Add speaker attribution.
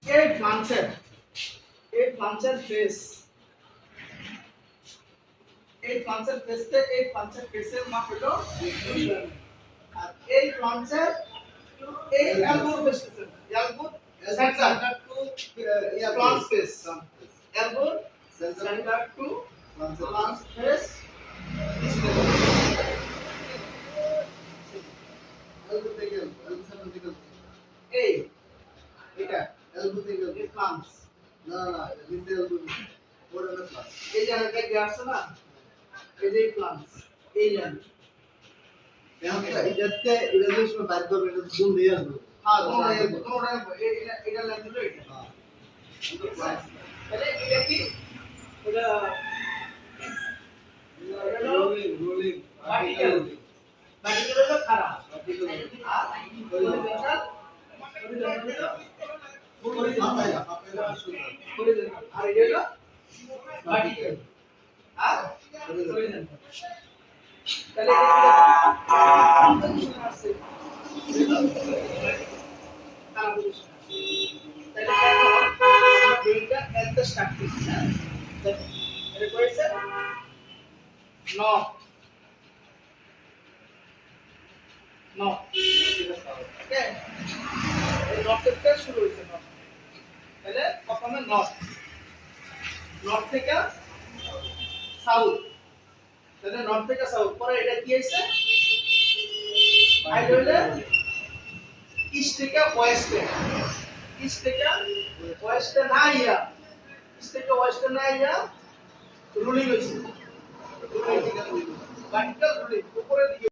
Speaker 1: এই ফ্লাঞ্চের ফেস এই ফ্লাঞ্চের ফেসের মাপ হলো আর এই ফ্লাঞ্চের এই elbow centre to flange face elbow centre to flange face এই এটা
Speaker 2: এলবো থেকে
Speaker 1: এই ফ্লাঞ্চ
Speaker 2: না নিচে এলবো ওটা না প্লাস
Speaker 1: এই জায়গাটা কি আছে না এই যে ফ্লাঞ্চ এই লাইন
Speaker 2: এখন এটাতে এটা যে সময় বাইর করবে এটা তো জুম দিয়ে আসবে
Speaker 1: হ্যাঁ তোমরা এটা লাইন হলো এটা
Speaker 2: হ্যাঁ
Speaker 1: তাহলে এটা কি এটা
Speaker 2: রোলিং
Speaker 1: ভার্টিক্যাল হলো খারাপ আর হরিজন্টাল আর এটা হলো ভার্টিক্যাল আর হরিজন্টাল তাহলে এটা আছে খারাপ পজিশন তাহলে এইটা এত স্ট্রাকচার দেখো এটা কইছে নট ওকে এই নট থেকে শুরু হইছে নট তাহলে প্রথমে নট থেকে সাউথ তাহলে নর্থ থেকে সাউথ পরে এটা কি হইছে আইডলে ইস্ট থেকে ওয়েস্টে না ইয়া ইস্ট থেকে ওয়েস্টে না ইয়া রুলিং হইছে ভার্টিক্যাল রুলিং উপরে দিকে